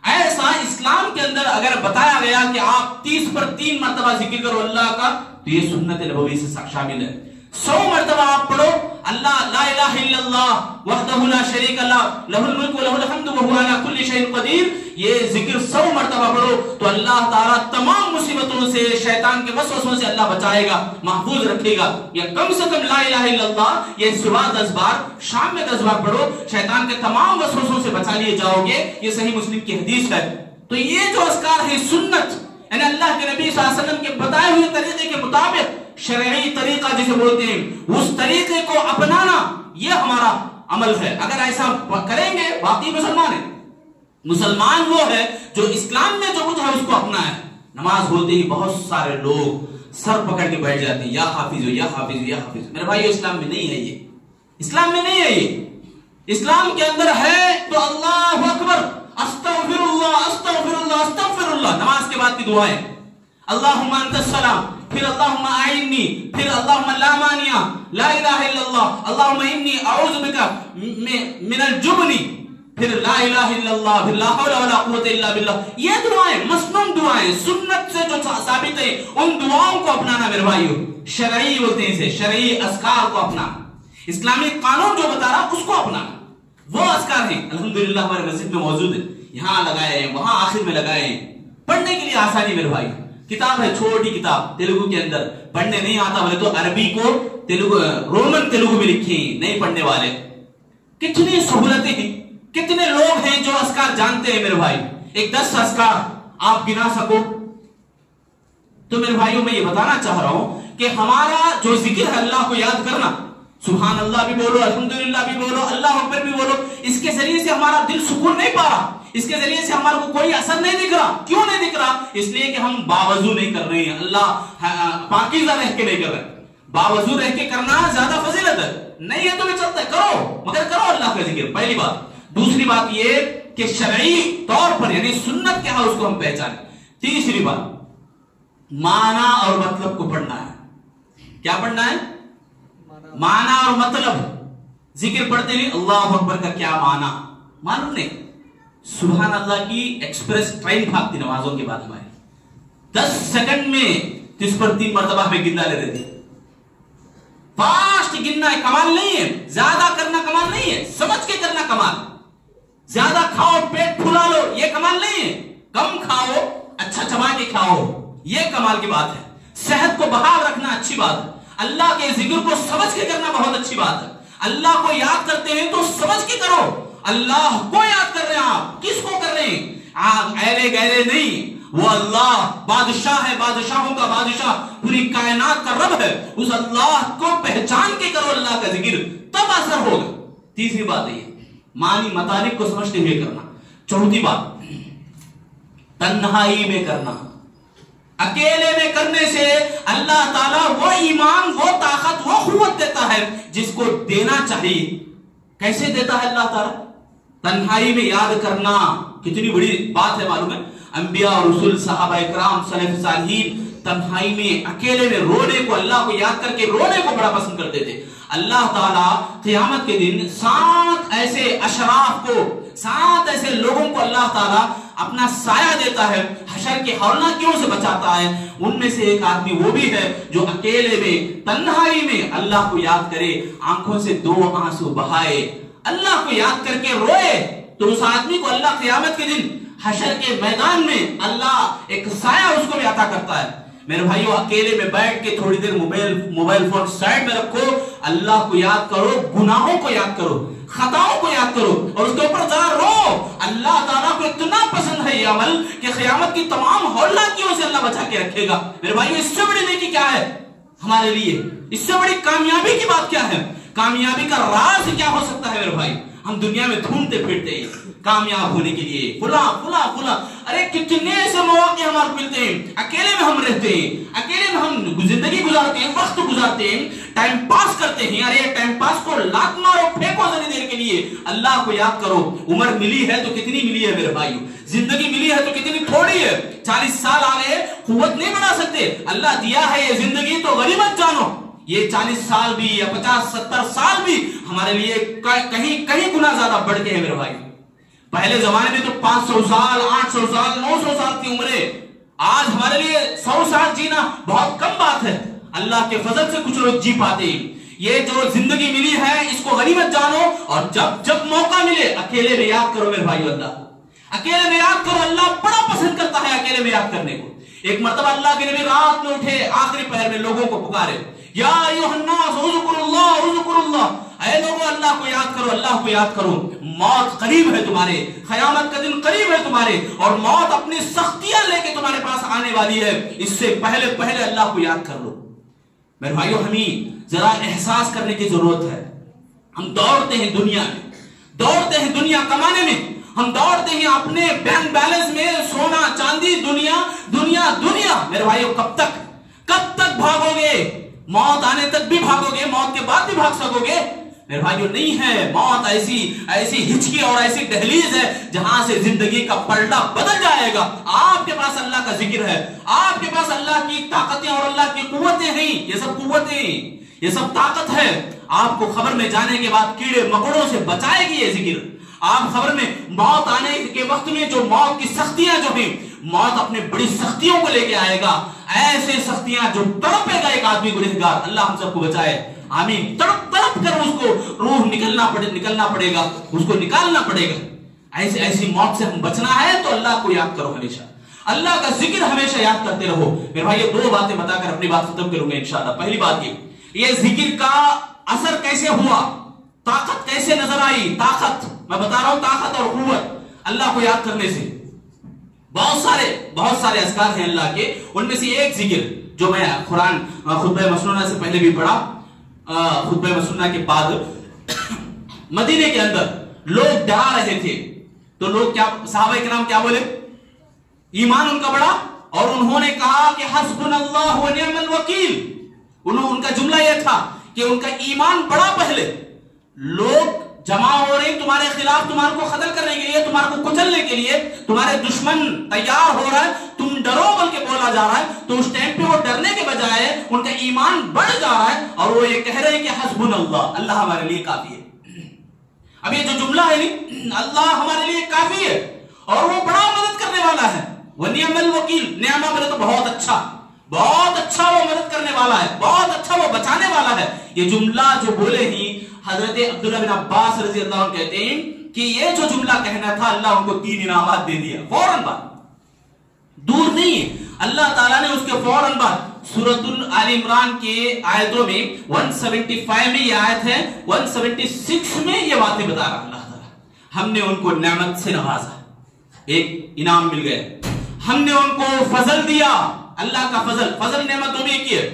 ایسا اسلام کے اندر اگر بتایا گیا کہ آپ 30 پر 3 مرتبہ ذکر کرو اللہ کا, تو یہ سنت نبوی سے شامل ہے. 100 مرتبہ آپ پڑھو اللہ لا الہ الا اللہ وحدہ لا شریک لہ لہ الملک و لہ الحمد وہو علی کل شیء قدیر, یہ ذکر 100 مرتبہ پڑھو تو اللہ تعالیٰ تمام مصیبتوں سے, شیطان کے وسوسوں سے اللہ بچائے گا, محفوظ رکھے گا. یا کم سے کم لا الہ الا اللہ یہ صبح 10 بار, شام میں 10 بار پڑھو, شیطان کے تمام وسوسوں سے بچا لیے جاؤ گے. یہ صحیح مسلم کی حدیث ہے. تو یہ جو اذکار ہے سنت, یعنی اللہ کے نبی صلی اللہ علیہ وسلم کے بتائے ہوئے طریقے کے مطابق, شرعی طریقہ جسے بولتے ہیں, اس طریقے کو اپنانا یہ ہمارا عمل ہے. اگر ایسا کریں گے واقعی مسلمان ہے. مسلمان وہ ہے جو اسلام میں جو کچھ ہے اس کو اپنا ہے. نماز بولتے ہی بہت سارے لوگ سر پکڑ کے بیٹھ جاتے ہیں, یا حافظ ہو یا حافظ ہو یا حافظ. میرے بھائی اسلام میں نہیں ہے, یہ اسلام میں نہیں ہے. یہ اسلام کے اندر ہے تو اللہ اکبر, استغفر اللہ استغفر اللہ استغفر اللہ, نماز کے بعد کی دعائیں, اللہم انت السلام, پھر اللہم اعنی, پھر اللہم لا مانع لا الہ الا اللہ, اللہم انی اعوذ بک من الجبن, پھر لا الہ الا اللہ, پھر لا حول ولا قوت الا باللہ. یہ دعائیں مسنون دعائیں سنت سے جو ثابت ہیں, ان دعاؤں کو اپنانا میرے بھائیو. شرعی بولتے ہیں اسے, شرعی اذکار کو اپنانا, اسلامی قانون جو بتا رہا اس کو اپنانا. وہ اذکار ہیں الحمدللہ ہمارے مسجد میں موجود ہے, یہاں لگائے ہیں, وہاں آخر میں لگائے ہیں. پڑھنے کے لیے آسانی میرے بھائی, کتاب ہے چھوٹی کتاب تیلگو کے اندر, پڑھنے نہیں آتا بولے تو عربی کو تیلگو رومن تیلگو میں لکھی ہیں, نہیں پڑھنے والے. کتنی سہولتیں ہیں, کتنے لوگ ہیں جو اذکار جانتے ہیں میرے بھائی. ایک 10 اذکار آپ گنا سکو تو میرے بھائیوں میں یہ بتانا چاہ رہا ہوں کہ ہمارا جو ذکر ہے اللہ کو یاد کرنا, سبحان اللہ بھی بولو, الحمدللہ بھی بولو, اللہ اکبر بھی بولو, اس کے ذریعے سے ہمارا دل سکون نہیں پا رہا, اس کے ذریعے سے ہمارے کو کوئی اثر نہیں دکھ رہا. کیوں نہیں دکھ رہا؟ اس لیے کہ ہم باوضو نہیں کر رہے ہیں, اللہ پاکیزہ رہ کے نہیں کر رہے. باوضو رہ کے کرنا زیادہ فضیلت ہے, نہیں ہے تو میں چلتا ہے کرو, مگر کرو اللہ کا ذکر, پہلی بات. دوسری بات یہ کہ شرعی طور پر یعنی سنت کیا ہے اس کو ہم پہچانیں. تیسری بات معنی اور مطلب کو پڑھنا ہے. کیا پڑھنا ہے؟ معنی اور مطلب. ذکر پڑھتے نہیں اللہ اکبر کا کیا معنی معلوم نہیں. سبحان اللہ کی ایکسپریس ٹرین بھاگتی نمازوں کے بعد ہمارے 10 سیکنڈ میں 30 پر 3 مرتبہ ہمیں گننا لے رہے تھے. فاسٹ گننا ہے, کمال نہیں ہے. زیادہ کرنا کمال نہیں ہے, سمجھ کے کرنا کمال. زیادہ کھاؤ پیٹ پھلا لو یہ کمال نہیں ہے. کم کھاؤ اچھا چبا کے کھاؤ یہ کمال کی بات ہے. صحت کو بحال رکھنا اچھی بات ہے. اللہ کے ذکر کو سمجھ کے کرنا بہت اچھی بات ہے. اللہ کو یاد کرتے ہیں تو سمجھ کے کرو. اللہ کو یاد کر رہے ہیں, آپ کس کو کر رہے ہیں؟ آپ ایرے گہرے نہیں, وہ اللہ بادشاہ ہے, بادشاہوں کا بادشاہ, پوری کائنات کا رب ہے. اس اللہ کو پہچان کے کرو اللہ کا ذکر, تب اثر ہوگا. تیسری بات ہے معنی مطالب کو سمجھتے ہوئے کرنا. چوتھی بات تنہائی میں کرنا. اکیلے میں کرنے سے اللہ تعالیٰ وہ ایمان, وہ طاقت, وہ قوت دیتا ہے جس کو دینا چاہیے. کیسے دیتا ہے اللہ تعالیٰ؟ تنہائی میں یاد کرنا کتنی بڑی بات ہے معلوم ہے. انبیاء اور رسول, صحابہ اکرام, سلف صالحین تنہائی میں اکیلے میں رونے کو, اللہ کو یاد کر کے رونے کو بڑا پسند کرتے تھے. اللہ تعالیٰ قیامت کے دن 7 ایسے اشراف کو، 7 ایسے لوگوں کو اللہ تعالیٰ اپنا سایہ دیتا ہے، حشر کے ہولناکیوں سے بچاتا ہے. ان میں سے ایک آدمی وہ بھی ہے جو اکیلے میں، تنہائی میں اللہ کو یاد کرے، آنکھوں سے 2 آنسو بہائے، اللہ کو یاد کر کے روئے، تو اس آدمی کو اللہ قیامت کے دن حشر کے میدان میں اللہ ایک سایہ اس کو بھی عطا کرتا ہے. میرے بھائیو، اکیلے میں بیٹھ کے تھوڑی دیر موبائل فون سائڈ میں رکھو، اللہ کو یاد کرو، گناہوں کو یاد کرو، خطاؤں کو یاد کرو، اور اس کے اوپر ذرا رو. اللہ تعالیٰ کو اتنا پسند ہے یہ عمل کہ قیامت کی تمام ہولناکیوں سے اللہ بچا کے رکھے گا. میرے بھائیو، اس سے بڑی نیکی کیا ہے ہمارے لیے؟ اس سے بڑی کامیابی کی بات کیا ہے؟ کامیابی کا راز کیا ہو سکتا ہے؟ میرے بھائی، ہم دنیا میں ڈھونڈتے پھرتے ہیں کامیاب ہونے کے لیے، فلاں فلاں فلاں، ارے کتنے ایسے مواقع ہمارے ملتے ہیں، اکیلے میں ہم رہتے ہیں، اکیلے میں ہم زندگی گزارتے ہیں، وقت گزارتے ہیں، ٹائم پاس کرتے ہیں. ارے ٹائم پاس کو لات مارو، پھینکو ذرا دیر کے لیے، اللہ کو یاد کرو. عمر ملی ہے تو کتنی ملی ہے میرے بھائیو، زندگی ملی ہے تو کتنی تھوڑی ہے. 40 سال آ گئے، قوت نہیں بڑھا سکتے. اللہ دیا ہے یہ زندگی تو غنیمت جانو. یہ 40 سال بھی یا 50-70 سال بھی ہمارے لیے کہیں گنا زیادہ بڑھ کے ہیں میرے بھائی. پہلے زمانے میں تو 500 سال، 800 سال، 900 سال کی عمریں. آج ہمارے لیے 100 سال جینا بہت کم بات ہے. اللہ کے فضل سے کچھ لوگ جی پاتے ہیں. یہ جو زندگی ملی ہے اس کو غنیمت جانو، اور جب موقع ملے اکیلے میں یاد کرو میرے بھائی. اللہ اکیلے میں یاد کرو، اللہ بڑا پسند کرتا ہے اکیلے میں یاد کرنے کو. ایک مرتبہ اللہ کے نبی رات میں اٹھے، آخری پہر میں لوگوں کو پکارے، یا ایھا الناس اذکروا اللہ اذکروا اللہ، اے لوگوں اللہ کو یاد کرو، اللہ کو یاد کرو. موت قریب ہے تمہارے، قیامت کا دن قریب ہے تمہارے، اور موت اپنی سختیاں لے کے تمہارے پاس آنے والی ہے. اس سے پہلے اللہ کو یاد کر لو. میرے بھائیو، ہمیں ذرا احساس کرنے کی ضرورت ہے. ہم دوڑتے ہیں دنیا میں، دوڑتے ہیں دنیا کمانے میں، ہم دوڑتے ہیں اپنے بینک بیلنس میں، سونا چاندی، دنیا دنیا دنیا. میرے بھائیو، کب تک بھاگو گے؟ موت آنے تک بھی بھاگو گے، موت کے بعد بھی بھاگ سکو گے؟ میرے بھائیو، نہیں ہے. موت ایسی ہچکی اور ایسی دہلیز ہے جہاں سے زندگی کا پلٹا بدل جائے گا. آپ کے پاس اللہ کا ذکر ہے، آپ کے پاس اللہ کی طاقتیں اور اللہ کی قوتیں ہیں. یہ سب قوتیں، یہ سب طاقت ہے. آپ کو خبر میں جانے کے بعد کیڑے مکوڑوں سے بچائے گی یہ ذکر. آپ خبر میں موت آنے کے وقت میں جو موت کی سختیاں جو ہیں، موت اپنے بڑی سختیوں کو لے کے آئے گا. ایسے سختیاں جو تڑپے گا ایک آدمی گنہگار. اللہ ہم سب کو بچائے، آمین. تڑپ کر اس کو روح نکلنا پڑے گا، اس کو نکالنا پڑے گا. ایسی موت سے ہم بچنا ہے تو اللہ کو یاد کرو ہمیشہ، اللہ کا ذکر ہمیشہ یاد کرتے رہو. میرے بھائی، 2 باتیں بتا کر اپنی بات ختم کروں گا انشاءاللہ. پہلی بات یہ ذکر کا اثر کیسے ہوا، طاقت کیسے نظر آئی. طاقت میں بتا رہا ہوں، طاقت اور قوت اللہ کو یاد کرنے سے. بہت سارے اذکار ہیں اللہ کے، ان میں سے ایک ذکر جو میں قرآن خطبہ مسنونہ سے پہلے بھی پڑھا. خطبہ مسنونہ کے بعد مدینے کے اندر لوگ ڈرا رہے تھے، تو لوگ کیا، صحابہ کرام کیا بولے؟ ایمان ان کا بڑا، اور انہوں نے کہا کہ حسبنا اللہ و نعم الوکیل. ان کا جملہ یہ تھا کہ ان کا ایمان بڑا. پہلے لوگ جمع ہو رہے ہیں تمہارے خلاف، تمہارے کو قتل کرنے کے لیے، تمہارے کو کچلنے کے لیے، تمہارے دشمن تیار ہو رہا ہے، تم ڈرو بلکہ بولا جا رہا ہے. تو اس ٹائم پہ وہ ڈرنے کے بجائے ان کا ایمان بڑھ جا رہا ہے، اور وہ یہ کہہ رہے ہیں کہ حسبنا اللہ، اللہ ہمارے لیے کافی ہے. اب یہ جو جملہ ہے اللہ ہمارے لیے کافی ہے اور وہ بڑا مدد کرنے والا ہے. وَنِعْمَ الْوَكِيلُ، نعمہ بولے تو بہت اچھا وہ مدد کرنے والا ہے، بہت اچھا وہ بچانے والا ہے. یہ جملہ جو بولے ہی حضرت عبداللہ بن عباس رضی اللہ عنہ کہتے ہیں کہ یہ جو جملہ کہنا تھا اللہ ان کو 3 انعامات دے دیا فوراً بعد. دور نہیں ہے، اللہ تعالیٰ نے اس کے فوراً بعد سورۃ آل عمران کے آیتوں میں 175 میں یہ آیت ہے، 176 میں یہ باتیں بتا رہا اللہ تعالیٰ. ہم نے ان کو نعمت سے نوازا، ایک انعام مل گئے. ہم نے ان کو فضل دیا، اللہ کا فضل نعمت بھی ایک ہے.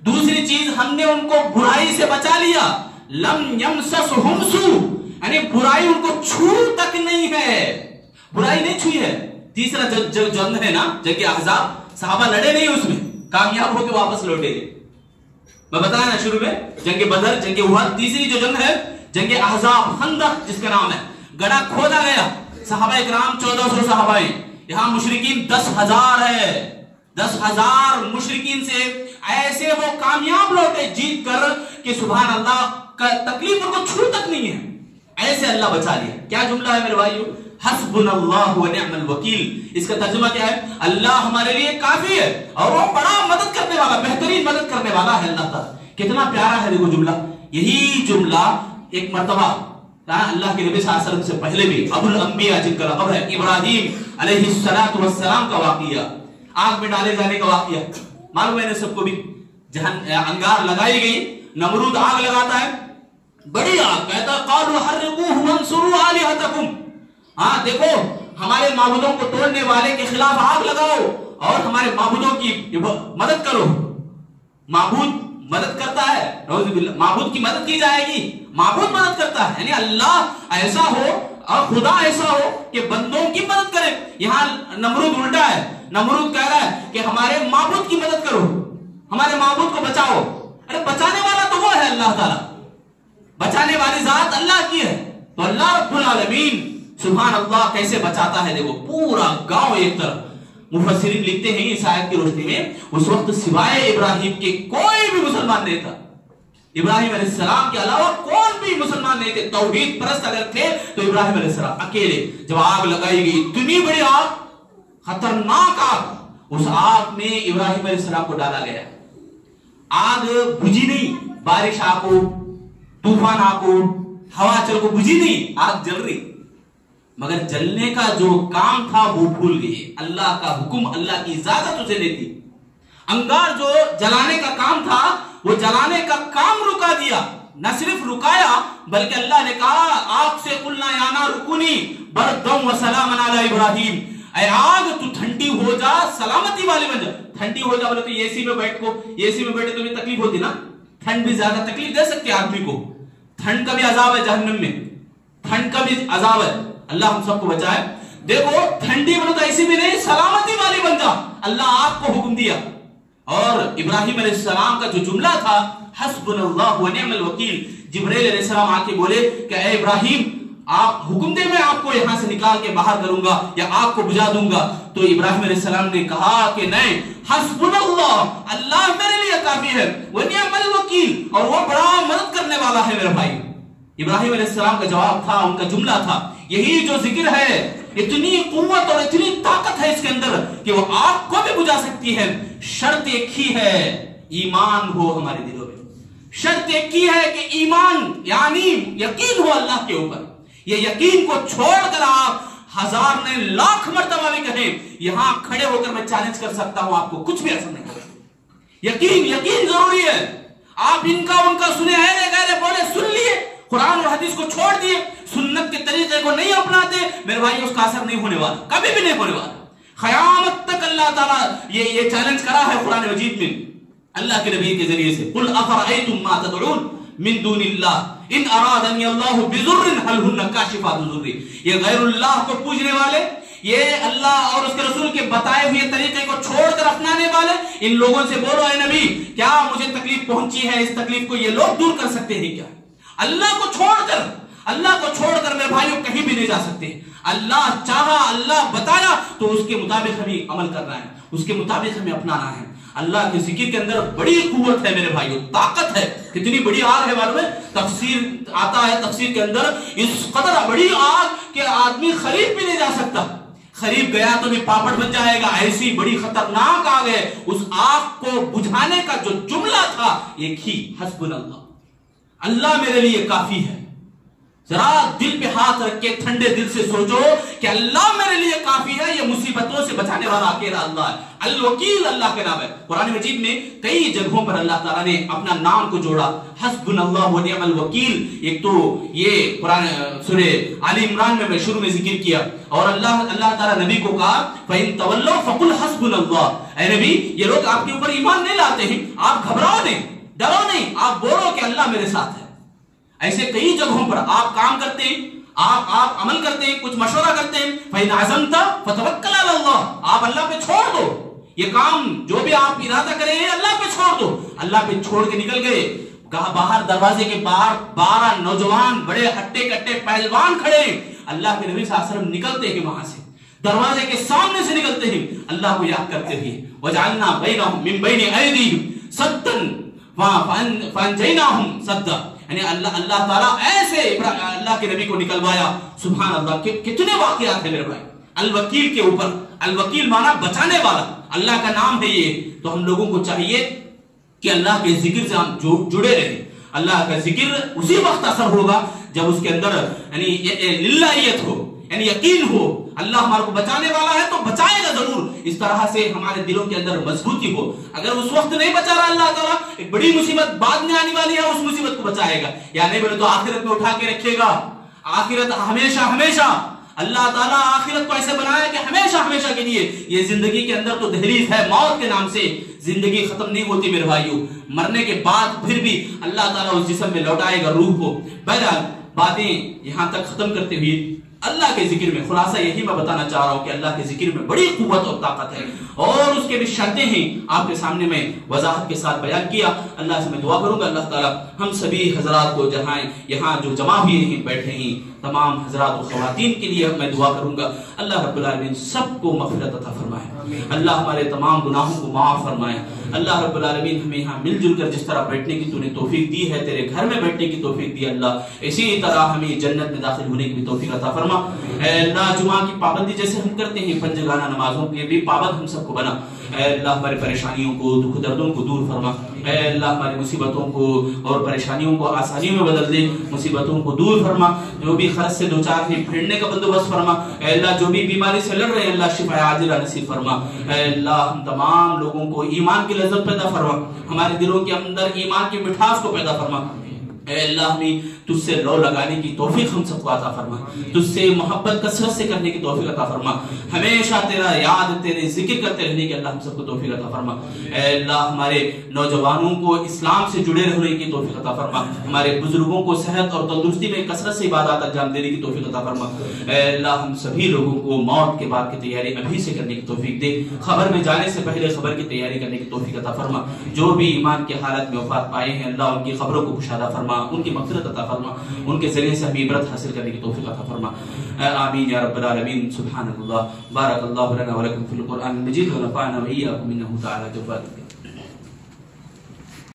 دوسری چیز، ہم نے ان کو برائی سے بچا لیا. لم یمسسہم سوء، یعنی برائی ان کو چھو تک نہیں ہے، برائی نہیں چھوئی ہے. تیسرا جنگ ہے نا، جنگ احزاب، صحابہ لڑے نہیں اس میں، کامیاب ہو کے واپس لوٹے. میں بتایا نا شروع میں، جنگ بدر، جنگ احد. تیسری جو جنگ ہے جنگ احزاب، خندق جس کا نام ہے، گڑھا کھودا گیا. صحابہ اکرام 1400 صحابہ ہیں، یہاں مشرکین 10,000 ہے. 10,000 مشرکین سے ایسے وہ کامیاب لوٹے جیت کر کہ سبحان اللہ کا تکلیف ان کو چھو تک نہیں ہے. ایسے اللہ بچا لیا. کیا جملہ ہے میرے بھائیو؟ حسبنا اللہ و نعم الوکیل. اس کا ترجمہ کیا ہے؟ اللہ ہمارے لیے کافی ہے اور وہ بڑا مدد کرنے والا، بہترین مدد کرنے والا ہے اللہ تعالیٰ. کتنا پیارا ہے دیکھو جملہ. یہی جملہ ایک مرتبہ اللہ کے نبی صلی اللہ علیہ وسلم سے پہلے بھی ابو الانبیاء جن کا لقب ہے ابراہیم علیہ السلام کا واقعہ، آگ میں ڈالے جانے کا واقعہ معلوم ہے سب کو بھی. جہاں انگار لگائی گئی، نمرود آگ لگاتا ہے، بڑی آگ، کہتا قالوا حرقوه وانصروا آلهتكم. ہاں دیکھو ہمارے معبودوں کو توڑنے والے کے خلاف آگ لگاؤ اور ہمارے معبودوں کی مدد کرو. معبود مدد کرتا ہے، نعوذ باللہ، معبود کی مدد کی جائے گی، معبود مدد کرتا ہے. یعنی اللہ ایسا ہو اور خدا ایسا ہو کہ بندوں کی مدد کرے. یہاں نمرود الٹا ہے، نمرود کہہ رہا ہے کہ ہمارے معبود کی مدد کرو، ہمارے معبود کو بچاؤ. ارے بچانے والا تو وہ ہے اللہ تعالیٰ، بچانے والی ذات اللہ کی ہے. تو اللہ رب العالمین سبحان اللہ کیسے بچاتا ہے. دیکھو پورا گاؤں ایک طرف. مفسرین لکھتے ہیں اس آیت کی روشنی میں اس وقت سوائے ابراہیم کے کوئی بھی مسلمان نہیں تھا. ابراہیم علیہ السلام کے علاوہ کون بھی مسلمان نہیں تھے. توحید پرست اگر تھے تو ابراہیم علیہ السلام اکیلے. جب آگ لگائی گئی، اتنی بڑی آگ، خطرناک آگ، اس آگ میں ابراہیم علیہ السلام کو ڈالا گیا. آگ بجھی نہیں، بارش آ کو، طوفان آ کو، ہوا چل کو بجھی نہیں، آگ جل رہی، مگر جلنے کا جو کام تھا وہ بھول گئی. اللہ کا حکم، اللہ کی اجازت اسے نہیں تھی. انگار جو جلانے کا کام تھا وہ جلانے کا کام رکا دیا. نہ صرف رکایا بلکہ اللہ نے کہا آگ سے قلنا یا نار کونی بردا و سلاما علی ابراہیم. اے آگ تو ٹھنڈی ہو جا، سلامتی والے بن جا. ٹھنڈی ہو جا بولے تو اے سی میں بیٹھو، اے سی میں بیٹھے تو بھی تکلیف ہوتی نا. ٹھنڈ بھی زیادہ تکلیف دے سکتی ہے آدمی کو. ٹھنڈ کا بھی عذاب ہے جہنم میں، ٹھنڈ کا بھی عذاب ہے. اللہ ہم سب کو بچائے. دیکھو ٹھنڈی بولے تو ایسی بھی نہیں، سلامتی والی بن جا. اللہ آپ کو حکم دیا. اور ابراہیم علیہ السلام کا جو جملہ تھا حسبنا اللہ و نعم الوکیل، جبرائیل علیہ السلام آ کے بولے کہ اے ابراہیم آپ حکم دے، میں آپ کو یہاں سے نکال کے باہر کروں گا یا آگ کو بجھا دوں گا. تو ابراہیم علیہ السلام نے کہا کہ نہیں، حسبنا اللہ، اللہ میرے لیے کافی ہے، و نعم الوکیل، اور وہ بڑا مدد کرنے والا ہے. میرے بھائی ابراہیم علیہ السلام کا جواب تھا، ان کا جملہ تھا. یہی جو ذکر ہے، اتنی قوت اور اتنی طاقت ہے اس کے اندر کہ وہ آگ کو بھی بجھا سکتی ہے. شرط ایک ہی ہے، ایمان ہو ہمارے دلوں میں. شرط ایک ہی ہے کہ ایمان یعنی یقین ہو اللہ کے اوپر. یہ یقین کو چھوڑ کر آپ ہزار نے لاکھ مرتبہ بھی کہیں، یہاں کھڑے ہو کر میں چیلنج کر سکتا ہوں، آپ کو کچھ بھی اثر نہیں کرے. یقین ضروری ہے. آپ ان کا سنے گہرے بولے سن لیے، قرآن اور حدیث کو چھوڑ دیے، سنت کے طریقے کو نہیں اپناتے، میرے بھائی اس کا اثر نہیں ہونے والا، کبھی بھی نہیں ہونے والا. قیامت تک اللہ تعالیٰ یہ چیلنج کرا ہے قرآن مجید میں اللہ کے نبی کے ذریعے سے. قل افرأیتم ما تدعون من دون اللہ ان ارادنی اللہ بضر هل هن کاشفات ضر. یہ غیر اللہ کو پوجنے والے، یہ اللہ اور اس کے رسول کے بتائے ہوئے طریقے کو چھوڑ کر اپنانے والے، ان لوگوں سے بولو اے نبی کیا مجھے تکلیف پہنچی ہے، اس تکلیف کو یہ لوگ دور کر سکتے ہیں کیا؟ اللہ کو چھوڑ کر میرے بھائیوں کہیں بھی نہیں جا سکتے. اللہ چاہا، اللہ بتایا تو اس کے مطابق ہمیں عمل کرنا ہے، اس کے مطابق ہمیں اپنانا ہے. اللہ کے ذکر کے اندر بڑی قوت ہے میرے بھائیوں، طاقت ہے. کتنی بڑی آگ ہے معلوم ہے؟ تفسیر آتا ہے، تفسیر کے اندر اس قدر بڑی آگ کہ آدمی قریب بھی نہیں جا سکتا. قریب گیا تو بھی پاپڑ بن جائے گا، ایسی بڑی خطرناک آگ ہے. اس آگ کو بجھانے کا جو جملہ تھا ایک ہی، حسبنا اللہ، اللہ میرے لیے کافی ہے. ذرا دل پہ ہاتھ رکھ کے ٹھنڈے دل سے سوچو کہ اللہ میرے لیے کافی ہے. یہ مصیبتوں سے بچانے والا اکیلا اللہ ہے. الوکیل اللہ کے نام ہے. قرآن مجید میں کئی جگہوں پر اللہ تعالیٰ نے اپنا نام کو جوڑا، حسبنا اللہ و نعم الوکیل. ایک تو یہ قرآن سورہ آل عمران میں شروع میں ذکر کیا، اور اللہ تعالیٰ نبی کو کہا فَإِن تَوَلَّوْا فَقُلْ حَسْبُنَا اللَّهُ. اے نبی یہ لوگ آپ کے اوپر ایمان نہیں لاتے ہیں، آپ گھبراؤ نہیں، ڈرو نہیں، آپ بولو کہ اللہ میرے ساتھ ہے. ایسے کئی جگہوں پر آپ کام کرتے ہیں، آپ عمل کرتے ہیں، کچھ مشورہ کرتے ہیں. فَإِنْ عَزَمْتَ فَتَوَكَّلْ عَلَى اللَّهِ. آپ اللہ پہ چھوڑ دو، یہ کام جو بھی آپ ارادہ کریں اللہ پہ چھوڑ دو. اللہ پہ چھوڑ کے نکل گئے. باہر دروازے کے باہر 12 نوجوان بڑے ہٹے کٹے پہلوان کھڑے ہیں. اللہ کے نبی صلی اللہ علیہ وسلم نکلتے ہیں وہاں سے، دروازے کے سامنے سے نکلتے ہیں اللہ کو یاد کرتے ہوئے. وَجَعَلْنَا بَيْنَهُمْ مِنْ بَيْنِ أَيْدِيهِمْ سَدًّا فَأَنْجَيْنَاهُمْ سَدًّا. یعنی اللہ تعالیٰ ایسے اللہ کے نبی کو نکلوایا. سبحان اللہ. کتنے واقعات ہیں میرے بھائی الوکیل کے اوپر. الوکیل مانا بچانے والا, اللہ کا نام ہے یہ. تو ہم لوگوں کو چاہیے کہ اللہ کے ذکر سے ہم جڑے رہیں. اللہ کا ذکر اسی وقت اثر ہوگا جب اس کے اندر یعنی للہیت ہو, یعنی یقین ہو اللہ ہمارے کو بچانے والا ہے تو بچائے گا ضرور. اس طرح سے ہمارے دلوں کے اندر مضبوطی ہو. اگر اس وقت نہیں بچا رہا اللہ تعالیٰ, ایک بڑی مصیبت بعد میں آنے والی ہے, اس مصیبت کو بچائے گا. یا نہیں بولے تو آخرت میں اٹھا کے رکھے گا. آخرت ہمیشہ ہمیشہ اللہ تعالیٰ آخرت کو ایسے بنایا کہ ہمیشہ ہمیشہ کے لیے. یہ زندگی کے اندر تو دہلیز ہے موت کے نام سے, زندگی ختم نہیں ہوتی میرے بھائیوں. مرنے کے بعد پھر بھی اللہ تعالیٰ اس جسم میں لوٹائے گا روح کو. بہرحال باتیں یہاں تک ختم کرتے ہوئے اللہ کے ذکر میں خلاصہ یہی میں بتانا چاہ رہا ہوں کہ اللہ کے ذکر میں بڑی قوت اور طاقت ہے, اور اس کے بھی شرطیں ہیں آپ کے سامنے میں وضاحت کے ساتھ بیان کیا. اللہ سے میں دعا کروں گا اللہ تعالیٰ ہم سبھی حضرات کو جہاں یہاں جو جمع ہوئے ہیں بیٹھے ہیں تمام حضرات و خواتین کے لیے میں دعا کروں گا اللہ رب العالمین سب کو مغفرت عطا فرمائے. اللہ ہمارے تمام گناہوں کو معاف فرمائے. اللہ رب العالمین ہمیں یہاں مل جل کر جس طرح بیٹھنے کی تو نے توفیق دی ہے, تیرے گھر میں بیٹھنے کی توفیق دی اللہ, اسی طرح ہمیں جنت میں داخل ہونے کی بھی توفیق عطا فرما. اے اللہ جمعہ کی پابندی جیسے ہم کرتے ہیں پنجگانہ نمازوں کے بھی پابند ہم سب کو بنا. اے اللہ ہماری پریشانیوں کو دکھ دردوں کو دور فرما. اے اللہ ہماری مصیبتوں کو اور پریشانیوں کو آسانیوں میں بدل دے, مصیبتوں کو دور فرما. جو بھی خرچ سے دوچار ہیں پھرنے کا بندوبست فرما. اے اللہ جو بھی بیماری سے لڑ رہے ہیں اللہ شفا عاجلہ نصیب فرما. اے اللہ ہم تمام لوگوں کو ایمان کی لذت پیدا فرما, ہمارے دلوں کے اندر ایمان کی مٹھاس کو پیدا فرما. اے اللہ ہمیں تجھ سے لو لگانے کی توفیق ہم سب کو عطا فرما, تجھ سے محبت کثرت سے کرنے کی توفیق عطا فرما, ہمیشہ تیرا یاد تیرے ذکر کرتے رہنے کی اللہ ہم سب کو توفیق عطا فرما. اے اللہ ہمارے نوجوانوں کو اسلام سے جڑے رہنے کی توفیق عطا فرما, ہمارے بزرگوں کو صحت اور تندرستی میں کثرت سے عبادات انجام دینے کی توفیق عطا فرما. اے اللہ ہم سبھی لوگوں کو موت کے بعد کی تیاری ابھی سے کرنے کی توفیق دے, خبر میں جانے سے پہلے خبر کی تیاری کرنے کی توفیق عطا فرما. جو بھی ایمان کی حالت میں وفات پائے ہیں اللہ ان کی خبروں کو کشادہ فرما, ان کی مغفرت عطا فرما, ان کے ذریعے سے ہمیں عبرت حاصل کرنے کی توفیق عطا فرما. آمین یا رب العالمین. سبحان اللہ. بارک اللہ لنا ولکم فی القرآن المجید ونفعنا وإياکم انہ تعالی جواد.